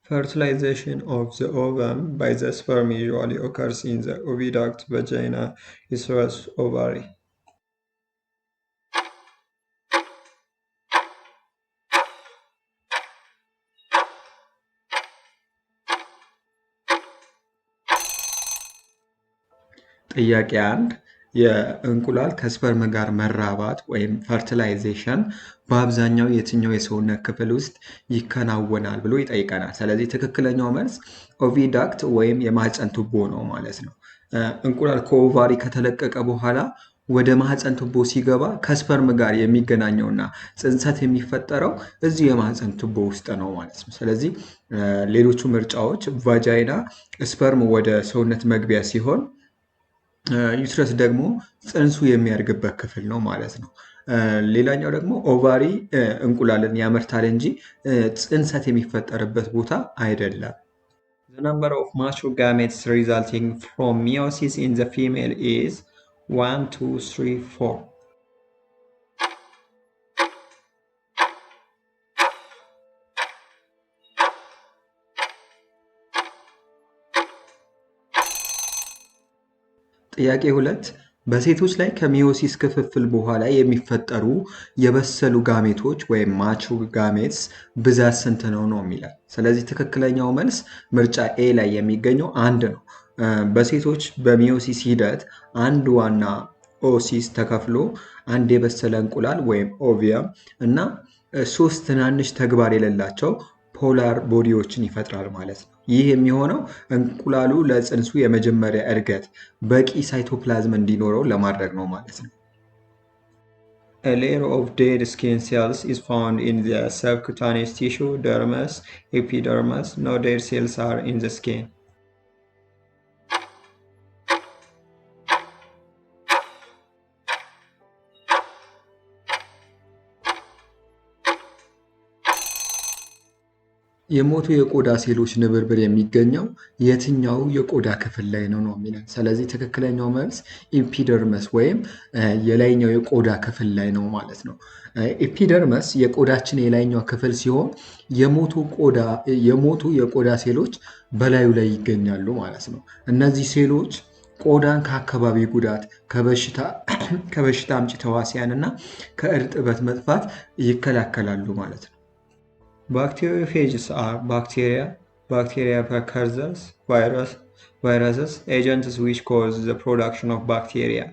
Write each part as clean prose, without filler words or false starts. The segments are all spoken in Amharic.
Fertilization of the ovum by the sperm usually occurs in the oviduct, vagina, uterus, ovary. ጥያቄ 1 የእንቁላል ከስፐርም ጋር መራባት ወይም ፈርቲላይዜሽን በአብዛኛው የትኛው የሰውነት ክፍል ውስጥ ይከናወናል ብሎ ይጠይቀናል። ስለዚህ ትክክለኛው መልስ ኦቪዳክት ወይም የማህፀን ቱቦ ነው ማለት ነው። እንቁላል ከኦቫሪ ከተለቀቀ በኋላ ወደ ማህፀን ቱቦ ሲገባ ከስፐርም ጋር የሚገናኘውና ጽንሰት የሚፈጠረው እዚህ የማህፀን ቱቦ ውስጥ ነው ማለት ነው። ስለዚህ ሌሎቹ ምርጫዎች ቫጃይና ስፐርም ወደ ሰውነት መግቢያ ሲሆን ዩትረስ ደግሞ ጽንሱ የሚያድግበት ክፍል ነው ማለት ነው። ሌላኛው ደግሞ ኦቫሪ እንቁላልን ያመርታል እንጂ ጽንሰት የሚፈጠርበት ቦታ አይደለም። The number of mature gametes resulting from meiosis in the female is 1, 2, 3, 4. ጥያቄ 2 በሴቶች ላይ ከሚዮሲስ ክፍፍል በኋላ የሚፈጠሩ የበሰሉ ጋሜቶች ወይም ማቹር ጋሜትስ ብዛት ስንት ነው የሚለው። ስለዚህ ትክክለኛው መልስ ምርጫ ኤ ላይ የሚገኘው 1 ነው። በሴቶች በሚዮሲስ ሂደት አንድ ዋና ኦሲስ ተከፍሎ አንድ የበሰለ እንቁላል ወይም ኦቪየም እና 3 ትናንሽ ተግባር የሌላቸው ፖላር ቦዲዎችን ይፈጥራል ማለት ነው። ይህ የሚሆነው እንቁላሉ ለጽንሱ የመጀመሪያ እድገት በቂ ሳይቶፕላዝም እንዲኖረው ለማድረግ ነው ማለት ነው። A layer of dead skin cells is found in the subcutaneous tissue, dermis, epidermis. No dead cells are in the skin. የሞቱ የቆዳ ሴሎች ንብርብር የሚገኘው የትኛው የቆዳ ክፍል ላይ ነው የሚለን። ስለዚህ ትክክለኛው መልስ ኢፒደርመስ ወይም የላይኛው የቆዳ ክፍል ላይ ነው ማለት ነው። ኢፒደርመስ የቆዳችን የላይኛው ክፍል ሲሆን የሞቱ የቆዳ ሴሎች በላዩ ላይ ይገኛሉ ማለት ነው። እነዚህ ሴሎች ቆዳን ከአካባቢ ጉዳት፣ ከበሽታ አምጪ ተዋሲያን እና ከእርጥበት መጥፋት ይከላከላሉ ማለት ነው። Bacteriophages are bacteria precursors, viruses, agents which cause the production of bacteria.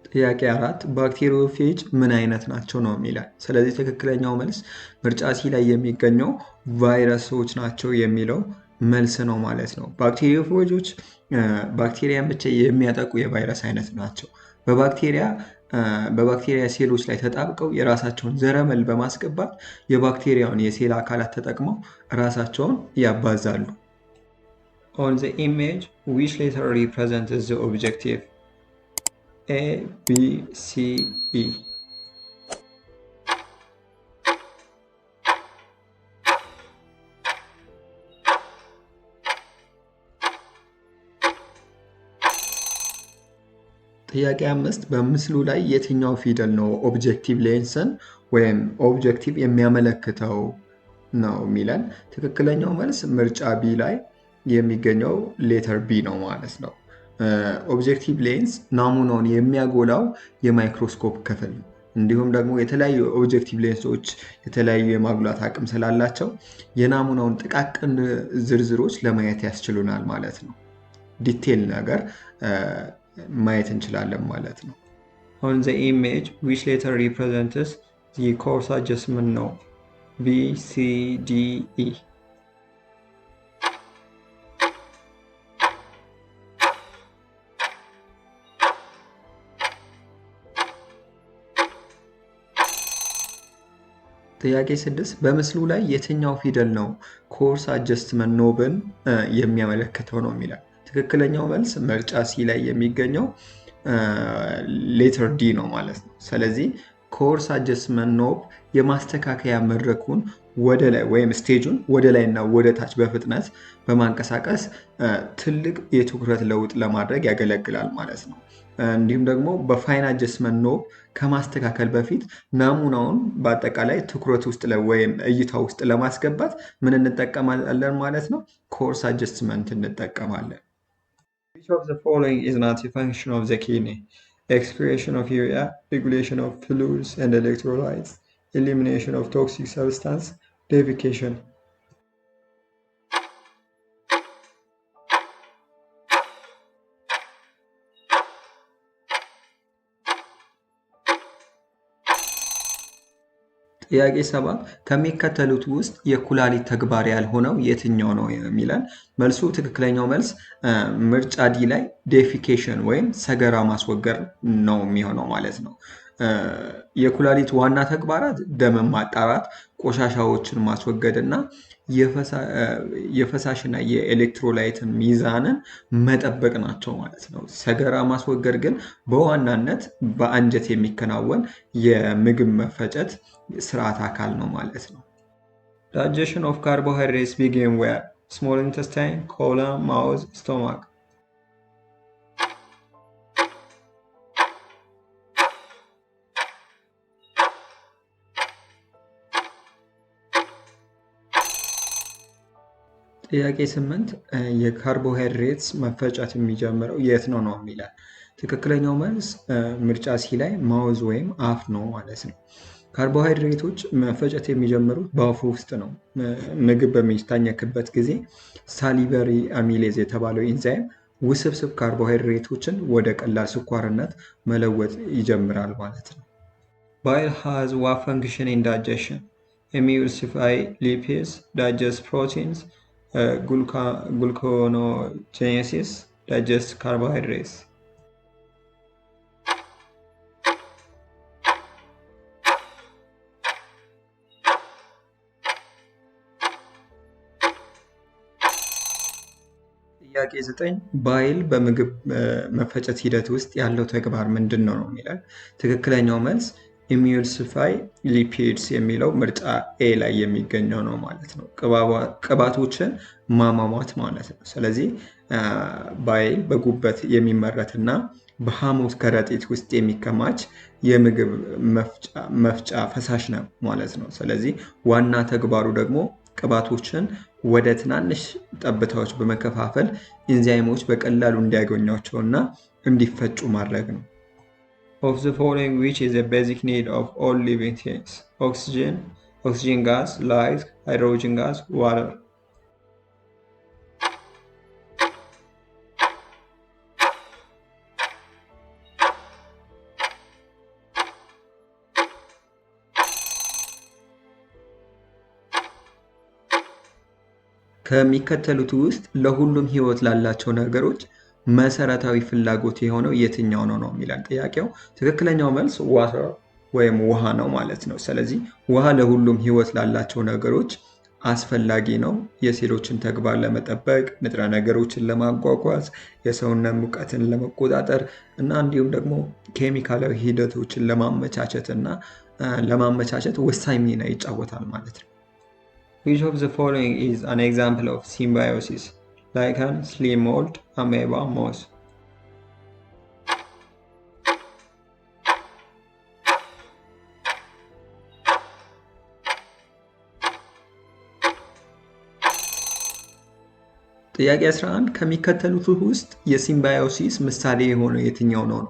ጥያቄ 4 ባክቴሪዮፌጅ ምን አይነት ናቸው ነው የሚለው። ስለዚህ ትክክለኛው መልስ ምርጫ ሲ ላይ የሚገኘው ቫይረሶች ናቸው የሚለው መልስ ነው ማለት ነው። ባክቴሪዮፌጆች ባክቴሪያን ብቻ የሚያጠቁ የቫይረስ አይነት ናቸው። በባክቴሪያ ሴሎች ላይ ተጣብቀው የራሳቸውን ዘረመል በማስገባት የባክቴሪያውን የሴል አካላት ተጠቅመው ራሳቸውን ያባዛሉ። On the image, which letter represents the objective? A, B, C, E. ጥያቄ 5 በምስሉ ላይ የትኛው ፊደል ነው ኦብጀክቲቭ ሌንስን ወይም ኦብጀክቲቭ የሚያመለክተው ነው የሚለን። ትክክለኛው መልስ ምርጫ ቢ ላይ የሚገኘው ሌተር ቢ ነው ማለት ነው። ኦብጀክቲቭ ሌንስ ናሙናውን የሚያጎላው የማይክሮስኮፕ ክፍል ነው። እንዲሁም ደግሞ የተለያዩ ኦብጀክቲቭ ሌንሶች የተለያዩ የማጉላት አቅም ስላላቸው የናሙናውን ጥቃቅን ዝርዝሮች ለማየት ያስችሉናል ማለት ነው። ዲቴል ነገር ማየት እንችላለን ማለት ነው። On the image, which letter represents the course adjustment ነው? B, C, D, E. ጥያቄ 6 በምስሉ ላይ የትኛው ፊደል ነው ኮርስ አጀስትመንት ኖብን የሚያመለክተው ነው የሚላል። ትክክለኛው መልስ ምርጫ ሲ ላይ የሚገኘው ሌተር ዲ ነው ማለት ነው። ስለዚህ ኮርስ አጀስትመንት ኖብ የማስተካከያ መድረኩን ወደ ላይ ወይም ስቴጁን ወደ ላይ እና ወደ ታች በፍጥነት በማንቀሳቀስ ትልቅ የትኩረት ለውጥ ለማድረግ ያገለግላል ማለት ነው። እንዲሁም ደግሞ በፋይን አጀስትመንት ኖብ ከማስተካከል በፊት ናሙናውን በአጠቃላይ ትኩረት ውስጥ ወይም እይታ ውስጥ ለማስገባት ምን እንጠቀማለን ማለት ነው? ኮርስ አጀስትመንት እንጠቀማለን። Which of the following is not a function of the kidney? Excretion of urea, regulation of fluids and electrolytes, elimination of toxic substance, defecation. ጥያቄ 7 ከሚከተሉት ውስጥ የኩላሊት ተግባር ያልሆነው የትኛው ነው የሚለን? መልሱ ትክክለኛው መልስ ምርጫ ዲ ላይ ዴፊኬሽን ወይም ሰገራ ማስወገድ ነው የሚሆነው ማለት ነው። የኩላሊት ዋና ተግባራት ደምን ማጣራት፣ ቆሻሻዎችን ማስወገድ እና የፈሳሽና የኤሌክትሮላይትን ሚዛንን መጠበቅ ናቸው ማለት ነው። ሰገራ ማስወገድ ግን በዋናነት በአንጀት የሚከናወን የምግብ መፈጨት ስርዓት አካል ነው ማለት ነው። Digestion of carbohydrates begin where? Small intestine, colon, mouth, stomach. ጥያቄ 8 የካርቦሃይድሬትስ መፈጨት የሚጀምረው የት ነው የሚላል። ትክክለኛው መልስ ምርጫ ሲ ላይ ማውዝ ወይም አፍ ነው ማለት ነው። ካርቦሃይድሬቶች መፈጨት የሚጀምሩት በአፉ ውስጥ ነው። ምግብ በሚታኘክበት ጊዜ ሳሊቨሪ አሚሌዝ የተባለው ኢንዛይም ውስብስብ ካርቦሃይድሬቶችን ወደ ቀላል ስኳርነት መለወጥ ይጀምራል ማለት ነው። Bile has what function in digestion? Emulsify lipids, digest proteins, gluconeogenesis, digest carbohydrates. ጥያቄ 9 ባይል በምግብ መፈጨት ሂደት ውስጥ ያለው ተግባር ምንድን ነው የሚላል። ትክክለኛው መልስ ኢሚዩልሲፋይ ሊፒድስ የሚለው ምርጫ ኤ ላይ የሚገኘው ነው ማለት ነው። ቅባቶችን ማሟሟት ማለት ነው። ስለዚህ ባይል በጉበት የሚመረትና በሐሞት ከረጢት ውስጥ የሚከማች የምግብ መፍጫ ፈሳሽ ነው ማለት ነው። ስለዚህ ዋና ተግባሩ ደግሞ ቅባቶችን ወደ ትናንሽ ጠብታዎች በመከፋፈል ኢንዛይሞች በቀላሉ እንዲያገኟቸውና እንዲፈጩ ማድረግ ነው። Of the following which is a basic need of all living things? Oxygen gas, light, hydrogen gas, water. ከሚከተሉት ውስጥ ለሁሉም ህይወት ላላቸው ነገሮች መሰረታዊ ፍላጎት የሆነው የትኛው ነው የሚለን ጥያቄው። ትክክለኛው መልስ ዋተር ወይም ውሃ ነው ማለት ነው። ስለዚህ ውሃ ለሁሉም ህይወት ላላቸው ነገሮች አስፈላጊ ነው። የሴሎችን ተግባር ለመጠበቅ፣ ንጥረ ነገሮችን ለማጓጓዝ፣ የሰውነት ሙቀትን ለመቆጣጠር እና እንዲሁም ደግሞ ኬሚካላዊ ሂደቶችን ለማመቻቸት ወሳኝ ሚና ይጫወታል ማለት ነው። Which of the following is an example of symbiosis? Lichen, slim mold, amoeba, moss. ጥያቄ 11 ከሚከተሉት ውስጥ የሲምባዮሲስ ምሳሌ የሆነው የትኛው ነው?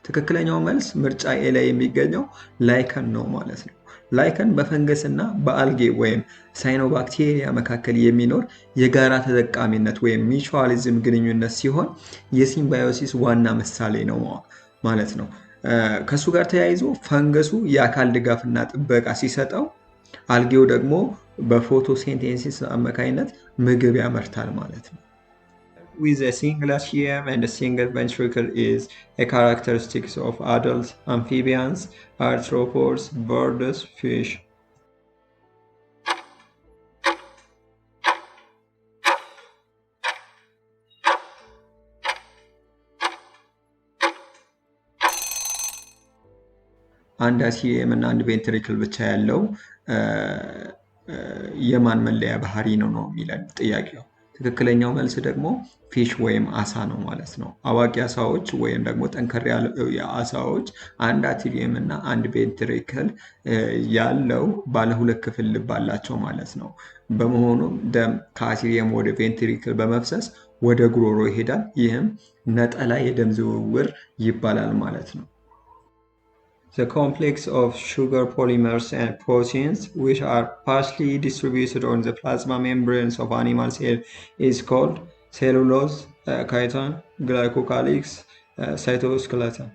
ትክክለኛው መልስ ምርጫ ኤ ላይ የሚገኘው ላይከን ነው ማለት ነው። ላይከን በፈንገስ እና በአልጌ ወይም ሳይኖባክቴሪያ መካከል የሚኖር የጋራ ተጠቃሚነት ወይም ሚቹዋሊዝም ግንኙነት ሲሆን የሲምባዮሲስ ዋና ምሳሌ ነው ማለት ነው። ከሱ ጋር ተያይዞ ፈንገሱ የአካል ድጋፍና ጥበቃ ሲሰጠው፣ አልጌው ደግሞ በፎቶሲንቴሲስ አማካኝነት ምግብ ያመርታል ማለት ነው። With a single atrium and a single ventricle is a characteristic of adult amphibians, arthropods, birds, fish. አንድ አሲሊየም እና አንድ ቬንትሪክል ብቻ ያለው የማን መለያ ባህሪ ነው የሚለን ጥያቄው። ትክክለኛው መልስ ደግሞ ፊሽ ወይም አሳ ነው ማለት ነው። አዋቂ አሳዎች ወይም ደግሞ ጠንከር ያሉ አሳዎች አንድ አቲሊየም እና አንድ ቬንትሪክል ያለው ባለ 2 ክፍል ልብ አላቸው ማለት ነው። በመሆኑም ደም ከአቲሊየም ወደ ቬንትሪክል በመፍሰስ ወደ ጉሮሮ ይሄዳል። ይህም ነጠላ የደም ዝውውር ይባላል ማለት ነው። The complex of sugar polymers and proteins, which are partially distributed on the plasma membranes of animal cells, is called cellulose, chitin, glycocalyx, cytoskeleton.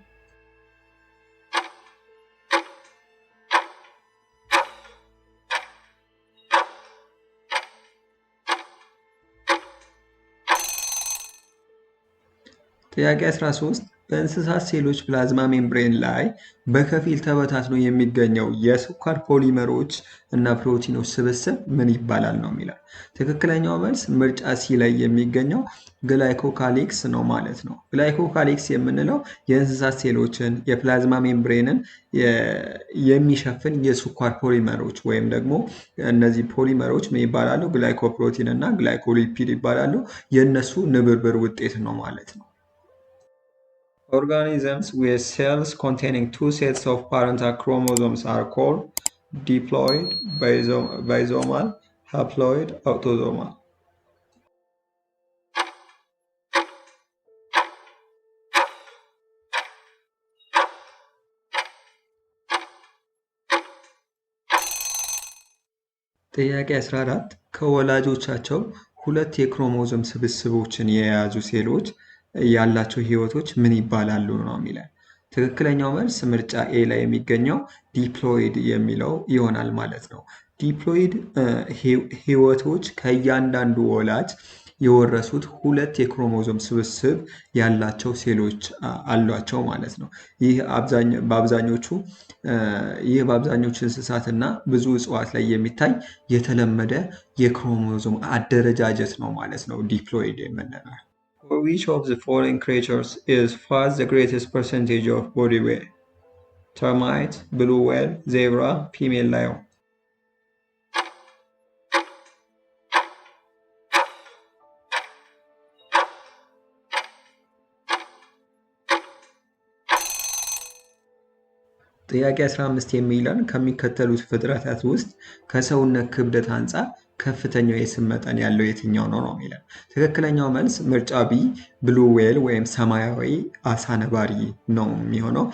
ጥያቄ 13 በእንስሳት ሴሎች ፕላዝማ ሜምብሬን ላይ በከፊል ተበታትኖ የሚገኘው የስኳር ፖሊመሮች እና ፕሮቲኖች ስብስብ ምን ይባላል ነው የሚለው። ትክክለኛው መልስ ምርጫ ሲ ላይ የሚገኘው ግላይኮካሊክስ ነው ማለት ነው። ግላይኮካሊክስ የምንለው የእንስሳት ሴሎችን የፕላዝማ ሜምብሬንን የሚሸፍን የስኳር ፖሊመሮች ወይም ደግሞ እነዚህ ፖሊመሮች ምን ይባላሉ? ግላይኮፕሮቲን እና ግላይኮሊፒድ ይባላሉ። የእነሱ ንብርብር ውጤት ነው ማለት ነው። Organisms with cells containing 2 sets of parental chromosomes are called diploid, bisomal, haploid, autosomal. ጥያቄ 14 ከወላጆቻቸው 2 የክሮሞዞም ስብስቦችን የያዙ ሴሎች ያላቸው ህይወቶች ምን ይባላሉ ነው የሚለን። ትክክለኛው መልስ ምርጫ ኤ ላይ የሚገኘው ዲፕሎይድ የሚለው ይሆናል ማለት ነው። ዲፕሎይድ ህይወቶች ከእያንዳንዱ ወላጅ የወረሱት 2 የክሮሞዞም ስብስብ ያላቸው ሴሎች አሏቸው ማለት ነው። ይህ በአብዛኞቹ እንስሳትና ብዙ እጽዋት ላይ የሚታይ የተለመደ የክሮሞዞም አደረጃጀት ነው ማለት ነው ዲፕሎይድ የምንለው። For which of the following creatures is has the greatest percentage of body weight? Termite, blue whale, zebra, female lion. ጥያቄ 15 የሚለን ከሚከተሉት ፍጥረታት ውስጥ ከሰውነት ክብደት አንጻር ከፍተኛው የስብ መጠን ያለው የትኛው ነው የሚለን። ትክክለኛው መልስ ምርጫ ቢ ብሉ ዌል ወይም ሰማያዊ አሳ ነባሪ ነው የሚሆነው።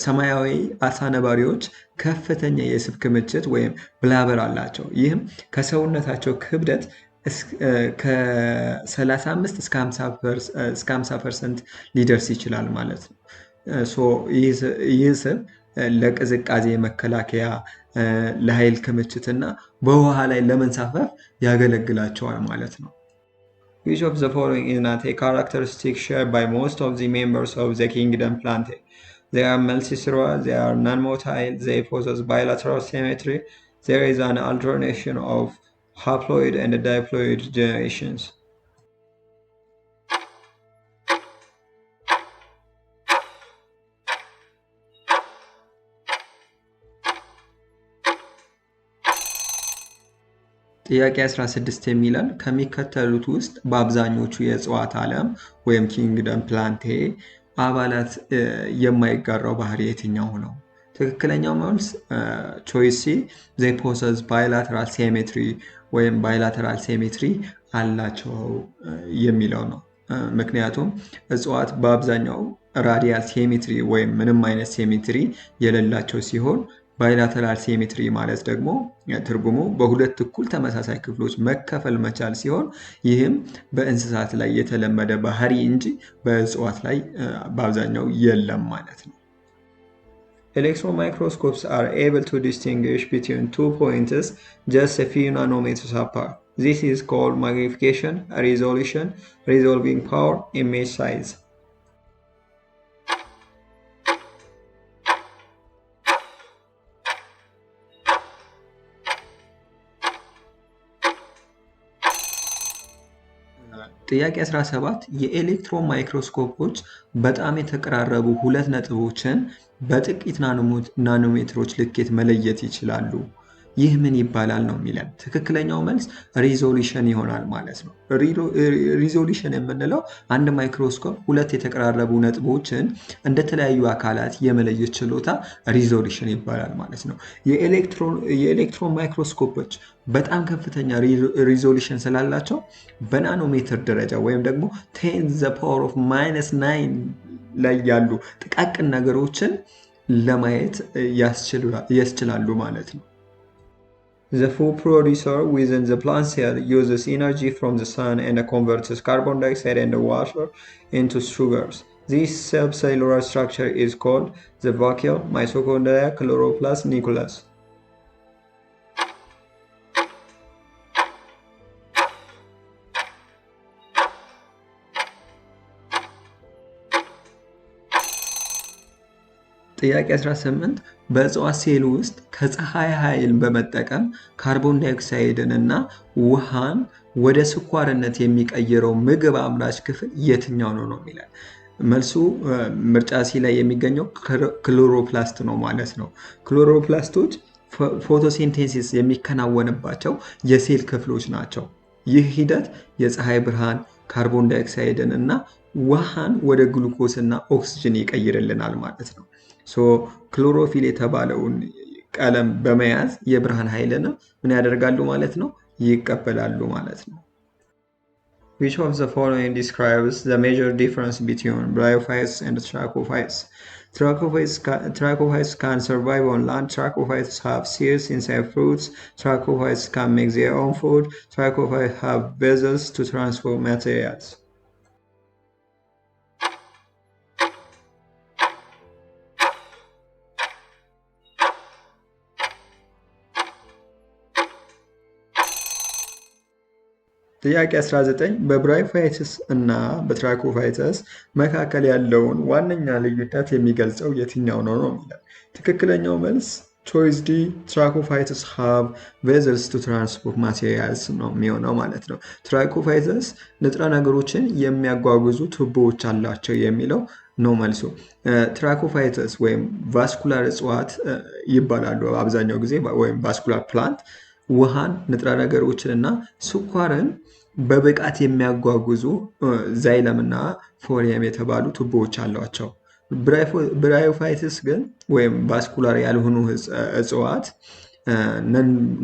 ሰማያዊ አሳ ነባሪዎች ከፍተኛ የስብ ክምችት ወይም ብላበር አላቸው። ይህም ከሰውነታቸው ክብደት ከ35 እስከ 50% ሊደርስ ይችላል ማለት ነው። ይህ ስብ ለቅዝቃዜ መከላከያ፣ ለኃይል ክምችትና በውሃ ላይ ለመንሳፈፍ ያገለግላቸዋል ማለት ነው። Which of the following is not a characteristic shared by most of the members of the kingdom Plantae? They are multicellular, they are non-motile, they possess bilateral symmetry, there is an alternation of haploid and diploid generations. ጥያቄ 16 የሚለን ከሚከተሉት ውስጥ በአብዛኞቹ የእጽዋት ዓለም ወይም ኪንግደም ፕላንቴ አባላት የማይጋራው ባህሪ የትኛው ነው? ትክክለኛው መልስ ቾይስ ሲ they possess bilateral symmetry ወይም bilateral symmetry አላቸው የሚለው ነው። ምክንያቱም እጽዋት በአብዛኛው ራዲያል ሴሜትሪ ወይም ምንም አይነት ሴሜትሪ የሌላቸው ሲሆን ባይላተራል ሴሜትሪ ማለት ደግሞ ትርጉሙ በሁለት እኩል ተመሳሳይ ክፍሎች መከፈል መቻል ሲሆን ይህም በእንስሳት ላይ የተለመደ ባህሪ እንጂ በእጽዋት ላይ በአብዛኛው የለም ማለት ነው። Electron microscopes are able to distinguish between 2 points just a few nanometers apart. This is called magnification, resolution, resolving power, image size. ጥያቄ 17 የኤሌክትሮን ማይክሮስኮፖች በጣም የተቀራረቡ ሁለት ነጥቦችን በጥቂት ናኖሜትሮች ልኬት መለየት ይችላሉ። ይህ ምን ይባላል ነው የሚለን። ትክክለኛው መልስ ሪዞሉሽን ይሆናል ማለት ነው። ሪዞሉሽን የምንለው አንድ ማይክሮስኮፕ ሁለት የተቀራረቡ ነጥቦችን እንደተለያዩ አካላት የመለየት ችሎታ ሪዞሉሽን ይባላል ማለት ነው። የኤሌክትሮን ማይክሮስኮፖች በጣም ከፍተኛ ሪዞሉሽን ስላላቸው በናኖሜትር ደረጃ ወይም ደግሞ 10⁻⁹ ላይ ያሉ ጥቃቅን ነገሮችን ለማየት ያስችላሉ ማለት ነው። The food producer within the plant cell uses energy from the sun and converts carbon dioxide and water into sugars. This subcellular structure is called the vacuole, mitochondria, chloroplast, nucleus. ጥያቄ 18 በእጽዋት ሴል ውስጥ ከፀሐይ ኃይል በመጠቀም ካርቦን ዳይኦክሳይድን እና ውሃን ወደ ስኳርነት የሚቀይረው ምግብ አምራች ክፍል የትኛው ነው የሚላል። መልሱ ምርጫ ሲ ላይ የሚገኘው ክሎሮፕላስት ነው ማለት ነው። ክሎሮፕላስቶች ፎቶሲንቴሲስ የሚከናወንባቸው የሴል ክፍሎች ናቸው። ይህ ሂደት የፀሐይ ብርሃን ካርቦን ዳይኦክሳይድን እና ውሃን ወደ ግሉኮስ እና ኦክስጅን ይቀይርልናል ማለት ነው። ክሎሮፊል የተባለውን ቀለም በመያዝ የብርሃን ኃይልን ምን ያደርጋሉ ማለት ነው? ይቀበላሉ ማለት ነው። Which of the following describes the major difference between bryophytes and trachophytes? Trachophytes can survive on land. Trachophytes have seeds inside fruits. Trachophytes can make their own food. Trachophytes have vessels to transport materials. ጥያቄ 19 በብራዮፋይትስ እና በትራኮፋይተስ መካከል ያለውን ዋነኛ ልዩነት የሚገልጸው የትኛው ነው የሚለው። ትክክለኛው መልስ ቾይስ ዲ ትራኮፋይተስ ሃቭ ቬዘልስ ቱ ትራንስፖርት ማቴሪያልስ ነው የሚሆነው ማለት ነው። ትራኮፋይተስ ንጥረ ነገሮችን የሚያጓጉዙ ቱቦዎች አላቸው የሚለው ነው መልሱ። ትራኮፋይተስ ወይም ቫስኩላር እጽዋት ይባላሉ አብዛኛው ጊዜ ወይም ቫስኩላር ፕላንት ውሃን፣ ንጥረ ነገሮችን እና ስኳርን በብቃት የሚያጓጉዙ ዛይለም እና ፎሊየም የተባሉ ቱቦዎች አሏቸው። ብራዮፋይትስ ግን ወይም ቫስኩላር ያልሆኑ እጽዋት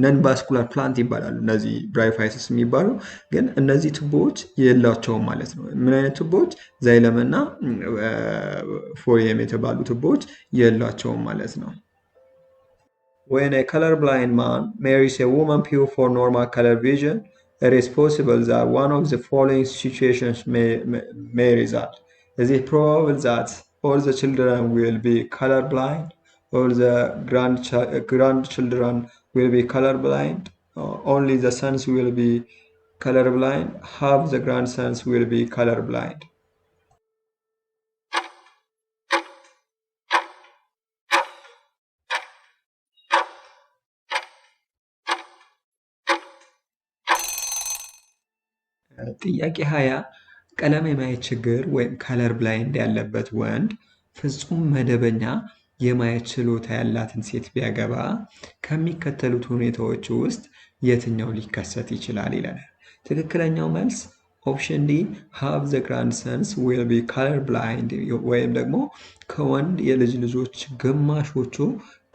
ነን ቫስኩላር ፕላንት ይባላሉ። እነዚህ ብራዮፋይትስ የሚባሉ ግን እነዚህ ቱቦዎች የላቸውም ማለት ነው። ምን አይነት ቱቦዎች? ዛይለም እና ፎሊየም የተባሉ ቱቦዎች የላቸውም ማለት ነው። When a colorblind man marries a woman pure for normal color vision, it is possible that one of the following situations may result. Is it probable that all the children will be colorblind, or the grandchildren will be colorblind, only the sons will be colorblind, half the grandsons will be colorblind? ጥያቄ 20 ቀለም የማየት ችግር ወይም ከለር ብላይንድ ያለበት ወንድ ፍጹም መደበኛ የማየት ችሎታ ያላትን ሴት ቢያገባ ከሚከተሉት ሁኔታዎች ውስጥ የትኛው ሊከሰት ይችላል ይለናል። ትክክለኛው መልስ ኦፕሽን ዲ ሃቭ ዘ ግራንድሰንስ ዊል ቢ ከለር ብላይንድ ወይም ደግሞ ከወንድ የልጅ ልጆች ግማሾቹ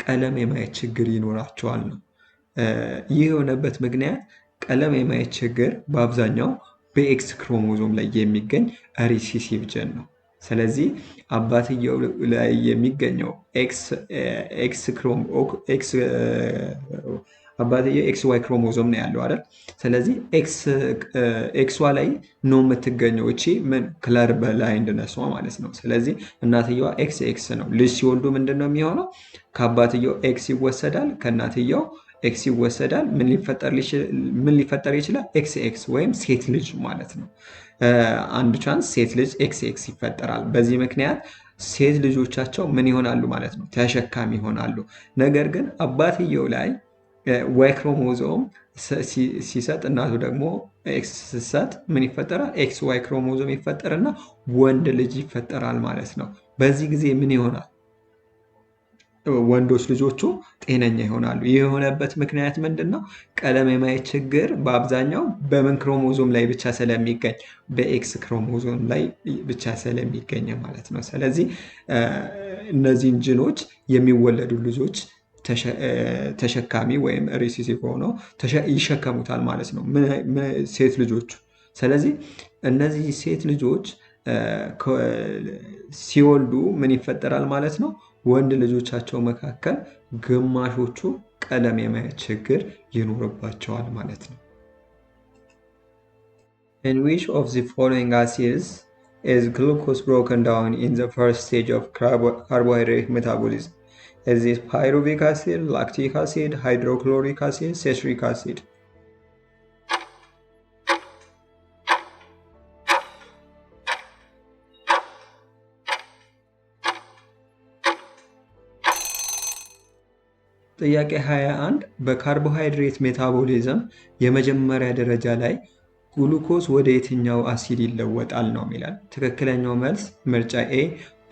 ቀለም የማየት ችግር ይኖራቸዋል ነው። ይህ የሆነበት ምክንያት ቀለም የማየት ችግር በአብዛኛው በኤክስ ክሮሞዞም ላይ የሚገኝ ሪሲሲቭ ጀን ነው። ስለዚህ አባትየው ላይ የሚገኘው አባትየው ኤክስ ዋይ ክሮሞዞም ነው ያለው አይደል? ስለዚህ ኤክስ ዋይ ላይ ነው የምትገኘው እቺ ምን ከለር ብላይንድነሷ ማለት ነው። ስለዚህ እናትየዋ ኤክስ ነው። ልጅ ሲወልዱ ምንድን ነው የሚሆነው? ከአባትየው ኤክስ ይወሰዳል፣ ከእናትየው ኤክስ ይወሰዳል። ምን ሊፈጠር ይችላል? ኤክስ ወይም ሴት ልጅ ማለት ነው። አንድ ቻንስ ሴት ልጅ ኤክስ ይፈጠራል። በዚህ ምክንያት ሴት ልጆቻቸው ምን ይሆናሉ ማለት ነው? ተሸካሚ ይሆናሉ። ነገር ግን አባትየው ላይ ዋይ ክሮሞዞም ሲሰጥ እናቱ ደግሞ ኤክስ ስትሰጥ ምን ይፈጠራል? ኤክስ ዋይ ክሮሞዞም ይፈጠርና ወንድ ልጅ ይፈጠራል ማለት ነው። በዚህ ጊዜ ምን ይሆናል? ወንዶች ልጆቹ ጤነኛ ይሆናሉ። ይህ የሆነበት ምክንያት ምንድን ነው? ቀለም የማየት ችግር በአብዛኛው በምን ክሮሞዞም ላይ ብቻ ስለሚገኝ በኤክስ ክሮሞዞም ላይ ብቻ ስለሚገኝ ማለት ነው። ስለዚህ እነዚህን ጅኖች የሚወለዱ ልጆች ተሸካሚ ወይም ሪሲሲቭ ሆነው ይሸከሙታል ማለት ነው ሴት ልጆቹ። ስለዚህ እነዚህ ሴት ልጆች ሲወልዱ ምን ይፈጠራል ማለት ነው? ወንድ ልጆቻቸው መካከል ግማሾቹ ቀለም የማየት ችግር ይኖርባቸዋል ማለት ነው። In which of the following acids is glucose broken down in the first stage of carbohydrate metabolism? Is it pyruvic acid, lactic acid, hydrochloric acid, citric acid? ጥያቄ 21 በካርቦሃይድሬት ሜታቦሊዝም የመጀመሪያ ደረጃ ላይ ግሉኮስ ወደ የትኛው አሲድ ይለወጣል ነው የሚላል። ትክክለኛው መልስ ምርጫ ኤ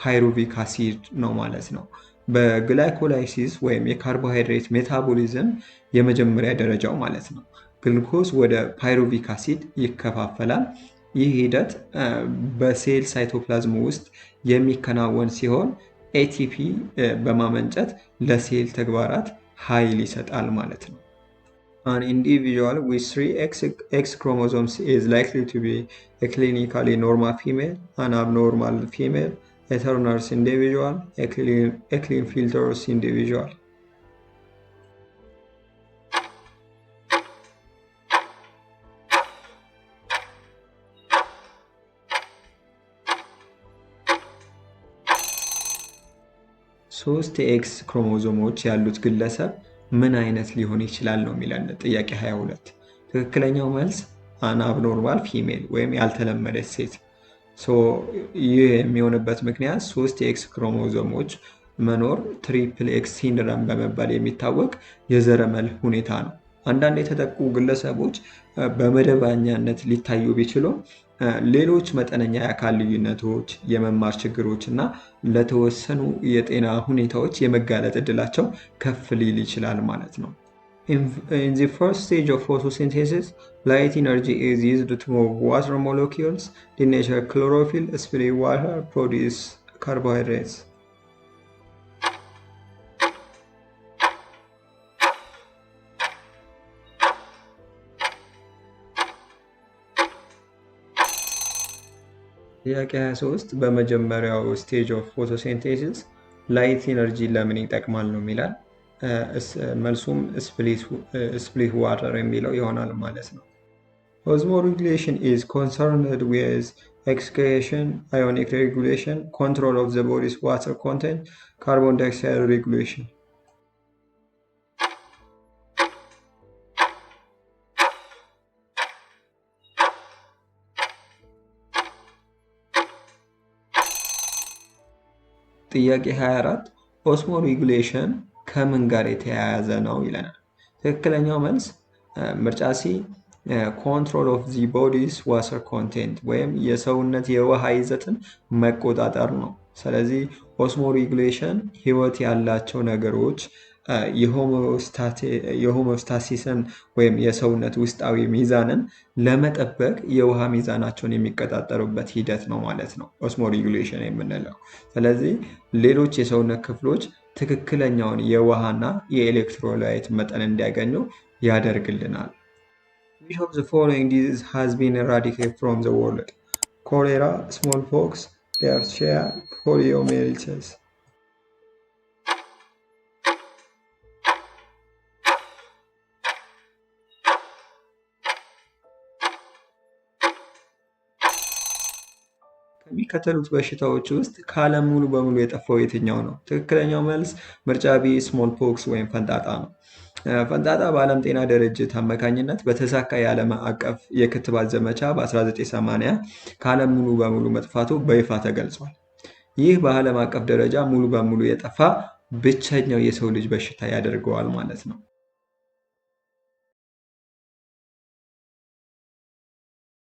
ፓይሩቪክ አሲድ ነው ማለት ነው። በግላይኮላይሲስ ወይም የካርቦሃይድሬት ሜታቦሊዝም የመጀመሪያ ደረጃው ማለት ነው ግሉኮስ ወደ ፓይሩቪክ አሲድ ይከፋፈላል። ይህ ሂደት በሴል ሳይቶፕላዝም ውስጥ የሚከናወን ሲሆን ኤቲፒ በማመንጨት ለሴል ተግባራት ኃይል ይሰጣል ማለት ነው። An individual with 3 X chromosomes is likely to be a clinically normal female, an abnormal female, a Turner's individual, a Klinefelter's individual. ሶስት የኤክስ ክሮሞዞሞች ያሉት ግለሰብ ምን አይነት ሊሆን ይችላል ነው የሚለን ጥያቄ 22። ትክክለኛው መልስ አን አብኖርማል ፊሜል ወይም ያልተለመደች ሴት። ይህ የሚሆንበት ምክንያት ሶስት የኤክስ ክሮሞዞሞች መኖር ትሪፕል ኤክስ ሲንድረም በመባል የሚታወቅ የዘረመል ሁኔታ ነው። አንዳንድ የተጠቁ ግለሰቦች በመደበኛነት ሊታዩ ቢችሉም ሌሎች መጠነኛ የአካል ልዩነቶች፣ የመማር ችግሮች እና ለተወሰኑ የጤና ሁኔታዎች የመጋለጥ እድላቸው ከፍ ሊል ይችላል ማለት ነው። In the first stage of photosynthesis, light energy is used to move water molecules. The nature chlorophyll, spill water, produce carbohydrates. ጥያቄ 23 በመጀመሪያው ስቴጅ ኦፍ ፎቶሲንቴሲስ ላይት ኢነርጂ ለምን ይጠቅማል ነው የሚላል። መልሱም ስፕሊት ዋተር የሚለው ይሆናል ማለት ነው። ኦዝሞሬጉሌሽን ኢዝ ኮንሰርንድ ዊዝ ኤክስክሬሽን፣ አዮኒክ ሬጉሌሽን፣ ኮንትሮል ኦፍ ዘ ቦዲስ ዋተር ኮንቴንት፣ ካርቦን ዳይኦክሳይድ ሬጉሌሽን። ጥያቄ 24 ኦስሞ ሬጉሌሽን ከምን ጋር የተያያዘ ነው ይለናል። ትክክለኛው መልስ ምርጫ ሲ ኮንትሮል ኦፍ ዚ ቦዲስ ዋተር ኮንቴንት ወይም የሰውነት የውሃ ይዘትን መቆጣጠር ነው። ስለዚህ ኦስሞ ሬጉሌሽን ህይወት ያላቸው ነገሮች የሆሞስታሲስን ወይም የሰውነት ውስጣዊ ሚዛንን ለመጠበቅ የውሃ ሚዛናቸውን የሚቆጣጠሩበት ሂደት ነው ማለት ነው ኦስሞ ሬጉሌሽን የምንለው። ስለዚህ ሌሎች የሰውነት ክፍሎች ትክክለኛውን የውሃና የኤሌክትሮላይት መጠን እንዲያገኙ ያደርግልናል። Which of the following diseases has been eradicated from the world? Cholera, smallpox, diphtheria, poliomyelitis. ከሚከተሉት በሽታዎች ውስጥ ከዓለም ሙሉ በሙሉ የጠፋው የትኛው ነው? ትክክለኛው መልስ ምርጫ ቢ ስሞል ፖክስ ወይም ፈንጣጣ ነው። ፈንጣጣ በዓለም ጤና ድርጅት አማካኝነት በተሳካ የዓለም አቀፍ የክትባት ዘመቻ በ1980 ከዓለም ሙሉ በሙሉ መጥፋቱ በይፋ ተገልጿል። ይህ በዓለም አቀፍ ደረጃ ሙሉ በሙሉ የጠፋ ብቸኛው የሰው ልጅ በሽታ ያደርገዋል ማለት ነው።